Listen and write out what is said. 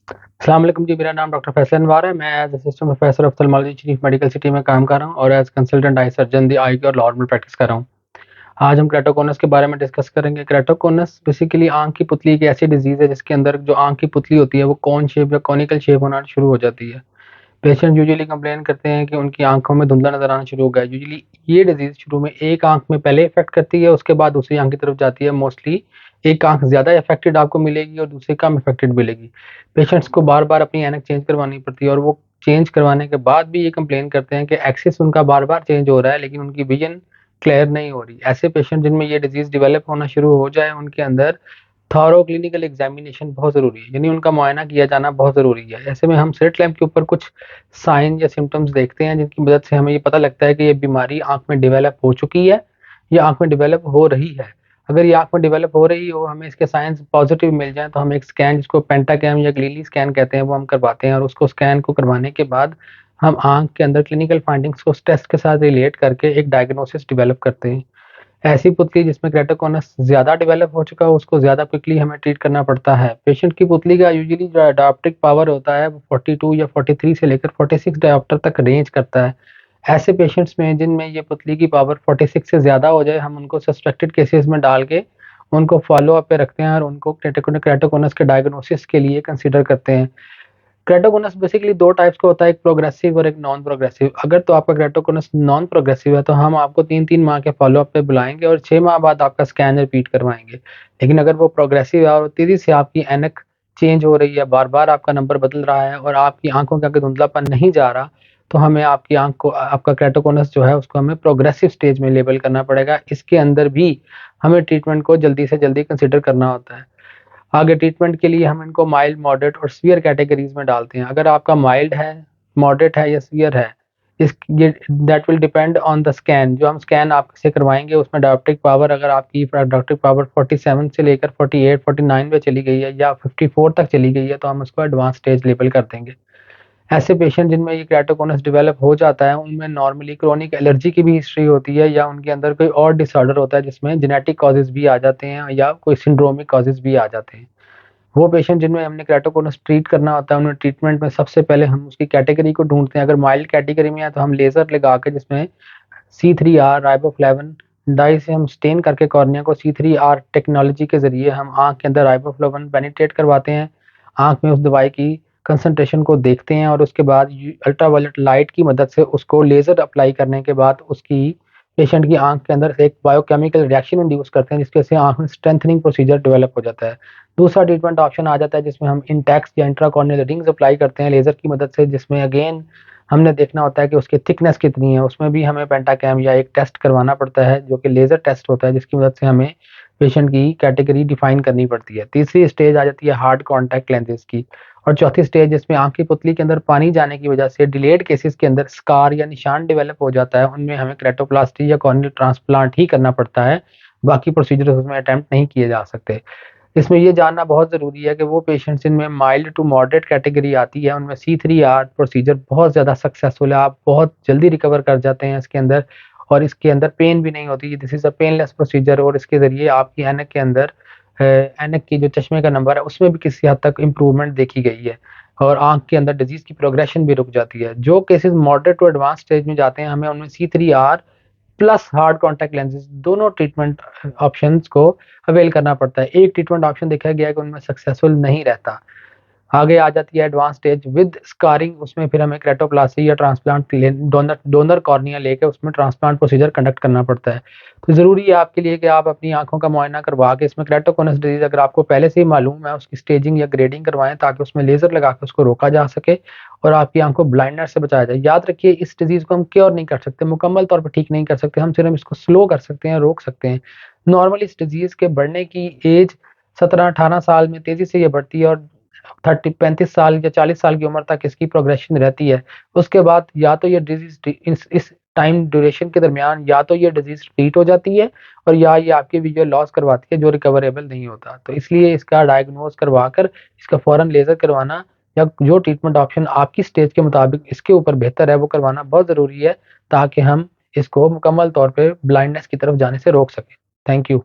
अस्सलाम वालेकुम जी, मेरा नाम डॉक्टर फैसल अनवर है। मैं as assistant professor ophthalmology chief medical city में काम कर रहा हूँ और एज़ कंसल्टेंट आई सर्जन दी आई और लाहौर में प्रैक्टिस कर रहा हूँ। आज हम केराटोकोनस के बारे में डिस्कस करेंगे। केराटोकोनस बेसिकली आँख की पुतली एक ऐसी डिज़ीज़ है जिसके अंदर जो आँख की पुतली होती है वो कोन शेप या कोनिकल शेप होना शुरू हो जाती है। पेशेंट यूजुअली कंप्लेन करते हैं कि उनकी आँखों में धुंधला नज़र आना शुरू हो गया है। यूजुअली ये डिज़ीज़ शुरू में एक आँख में पहले इफ़ेक्ट करती है, उसके बाद दूसरी आँख की तरफ जाती है। मोस्टली एक आँख ज़्यादा अफ़ेक्टेड आपको मिलेगी और दूसरी कम अफ़ेक्टेड मिलेगी। पेशेंट्स को बार-बार अपनी ऐनक चेंज करवानी पड़ती है और वो चेंज करवाने के बाद भी ये कंप्लेन करते हैं कि एक्सिस उनका बार-बार चेंज हो रहा है, लेकिन उनकी विज़न क्लियर नहीं हो रही। ऐसे पेशेंट जिनमें ये डिज़ीज़ डेवलप होना शुरू हो जाए, उनके अंदर थॉरो क्लिनिकल एग्जामिनेशन बहुत ज़रूरी है, यानी उनका मुआयना किया जाना बहुत ज़रूरी है। ऐसे में हम स्लिट लैम्प के ऊपर कुछ साइन या सिम्पटम्स देखते हैं जिनकी मदद से हमें ये पता लगता है कि ये बीमारी आँख में डेवलप हो चुकी है या आँख में डेवलप हो रही है। अगर ये आँख में डेवलप हो रही हो, हमें इसके साइन्स पॉज़िटिव मिल जाएँ तो हम एक स्कैन जिसको पेंटाकैम या ग्लीली स्कैन कहते हैं वो हम करवाते हैं और उसको स्कैन को करवाने के बाद हम आँख के अंदर क्लिनिकल फाइंडिंग्स को उस टेस्ट के साथ रिलेट करके एक डायग्नोसिस डेवलप करते हैं। ऐसी पुतली जिसमें केराटोकोनस ज़्यादा डेवलप हो चुका हो, उसको ज़्यादा क्विकली हमें ट्रीट करना पड़ता है। पेशेंट की पुतली का यूजुअली जो डायॉप्ट्रिक पावर होता है, वो 42 या 43 से लेकर 46 डायॉप्टर तक रेंज करता है। ऐसे पेशेंट्स में जिनमें ये पुतली की पावर 46 से ज़्यादा हो जाए, हम उनको सस्पेक्टेड केसेज़ में डाल के उनको फ़ॉलो-अप पे रखते हैं और उनको केराटोकोनस के डायग्नोसिस के लिए कंसीडर करते हैं। केराटोकोनस बेसिकली 2 टाइप्स का होता है, एक प्रोग्रेसिव और एक नॉन प्रोग्रेसिव। अगर तो आपका केराटोकोनस नॉन प्रोग्रेसिव है, तो हम आपको 3-3 माह के फ़ॉलो-अप पे बुलाएँगे और 6 माह बाद आपका स्कैन रिपीट करवाएँगे। लेकिन अगर वो प्रोग्रेसिव है और तेज़ी से आपकी ऐनक चेंज हो रही है, बार-बार आपका नंबर बदल रहा है और आपकी आँखों के आगे धुंधलापन नहीं जा रहा, तो हमें आपकी आँख को आपका केराटोकोनस जो है उसको हमें प्रोग्रेसिव स्टेज में लेबल करना पड़ेगा। इसके अंदर भी हमें ट्रीटमेंट को जल्दी से जल्दी कंसीडर करना होता है। आगे ट्रीटमेंट के लिए हम इनको माइल्ड, मॉडरेट और सीवियर कैटेगरीज़ में डालते हैं। अगर आपका माइल्ड है, मॉडरेट है या सीवियर है, इस ये that will depend on the scan. जो हम स्कैन आपसे करवाएँगे उसमें डायॉप्ट्रिक पावर अगर आपकी डायॉप्ट्रिक पावर 47 से लेकर 48, 49 पे चली गई है या 54 तक चली गई है, तो हम उसको एडवांस स्टेज लेबल कर देंगे। ऐसे पेशेंट जिनमें ये केराटोकोनस डेवलप हो जाता है, उनमें नॉर्मली क्रोनिक एलर्जी की भी हिस्ट्री होती है या उनके अंदर कोई और डिसऑर्डर होता है जिसमें जेनेटिक कॉजेज़ भी आ जाते हैं या कोई सिंड्रोमिक कॉजेज़ भी आ जाते हैं। वो पेशेंट जिनमें हमने केराटोकोनस ट्रीट करना होता है, उन्हें ट्रीटमेंट में सबसे पहले हम उसकी कैटेगरी को ढूँढते हैं। अगर माइल्ड कैटेगरी में है तो हम लेज़र लगा के जिसमें C3R राइबोफ्लेविन डाई से हम स्टेन करके कॉर्निया को C3R टेक्नोलॉजी के ज़रिए हम आँख के अंदर राइबोफ्लेविन पेनिट्रेट करवाते हैं। आँख में उस दवाई की कंसंट्रेशन को देखते हैं और उसके बाद अल्ट्रावायलेट लाइट की मदद से उसको लेज़र अप्लाई करने के बाद उसकी पेशेंट की आँख के अंदर एक बायोकेमिकल रिएक्शन इंड्यूस करते हैं जिसकी वजह से आँख में स्ट्रेंथनिंग प्रोसीजर डेवलप हो जाता है। दूसरा ट्रीटमेंट ऑप्शन आ जाता है जिसमें हम इंटेक्स या इंट्राकॉर्नियल रिंग्स अप्लाई करते हैं लेज़र की मदद से, जिसमें अगेन हमने देखना होता है कि उसकी थिकनेस कितनी है, उसमें भी हमें पेंटाकैम या एक टेस्ट करवाना पड़ता है जो कि लेज़र टेस्ट होता है जिसकी मदद से हमें पेशेंट की कैटेगरी डिफाइन करनी पड़ती है। तीसरी स्टेज आ जाती है हार्ड कॉन्टैक्ट लेंसेज़ की और चौथी स्टेज जिसमें आँख की पुतली के अंदर पानी जाने की वजह से डिलेड केसेज़ के अंदर स्कार या निशान डेवलप हो जाता है, उनमें हमें केराटोप्लास्टी या कॉर्नियल ट्रांसप्लांट ही करना पड़ता है। बाकी प्रोसीजर्स उसमें अटेम्प्ट नहीं किए जा सकते। इसमें ये जानना बहुत ज़रूरी है कि वो पेशेंट्स जिनमें माइल्ड टू मॉडरेट कैटेगरी आती है, उनमें C3R प्रोसीजर बहुत ज़्यादा सक्सेसफुल है। आप बहुत जल्दी रिकवर कर जाते हैं इसके अंदर और इसके अंदर पेन भी नहीं होती। This is a painless procedure और इसके ज़रिए आपकी ऐनक के अंदर ऐनक की जो चश्मे का नंबर है, उसमें भी किसी हद तक इम्प्रूवमेंट देखी गई है और आँख के अंदर डिज़ीज़ की प्रोग्रेशन भी रुक जाती है। जो cases moderate to advance stage में जाते हैं, हमें उनमें C3R plus hard contact lenses दोनों ट्रीटमेंट ऑप्शंस को अवेल करना पड़ता है। एक ट्रीटमेंट ऑप्शन देखा गया है कि उनमें सक्सेसफुल नहीं रहता। आगे आ जाती है एडवांस स्टेज विद स्कारिंग, उसमें फिर हमें केराटोप्लास्टी या ट्रांसप्लांट ले डोनर डोनर कॉर्निया लेके उसमें ट्रांसप्लांट प्रोसीजर कंडक्ट करना पड़ता है। तो ज़रूरी है आपके लिए कि आप अपनी आँखों का मुआयना करवा के इसमें केराटोकोनस डिज़ीज़ अगर आपको पहले से ही मालूम है, उसकी स्टेजिंग या ग्रेडिंग करवाएँ ताकि उसमें लेज़र लगा के उसको रोका जा सके और आपकी आँख को ब्लाइंडनेस से बचाया जाए। याद रखिए इस डिज़ीज़ को हम क्योर नहीं कर सकते, मुकम्मल तौर पे ठीक नहीं कर सकते, हम सिर्फ़ इसको स्लो कर सकते हैं, रोक सकते हैं। नॉर्मली इस डिज़ीज़ के बढ़ने की एज 17-18 साल में तेज़ी से ये बढ़ती है और 35 साल या 40 साल की उम्र तक इसकी प्रोग्रेशन रहती है। उसके बाद या तो ये डिज़ीज़ इस टाइम ड्यूरेशन के दरमियान या तो ये डिज़ीज़ रिपीट हो जाती है और या ये आपकी विज़ुअल लॉस करवाती है जो रिकवरेबल नहीं होता। तो इसलिए इसका डायग्नोज़ करवाकर इसका फ़ौरन लेज़र करवाना या जो ट्रीटमेंट ऑप्शन आपकी स्टेज के मुताबिक इसके ऊपर बेहतर है वो करवाना बहुत ज़रूरी है ताकि हम इसको मुकम्मल तौर पे ब्लाइंडनेस की तरफ जाने से रोक सकें। Thank you.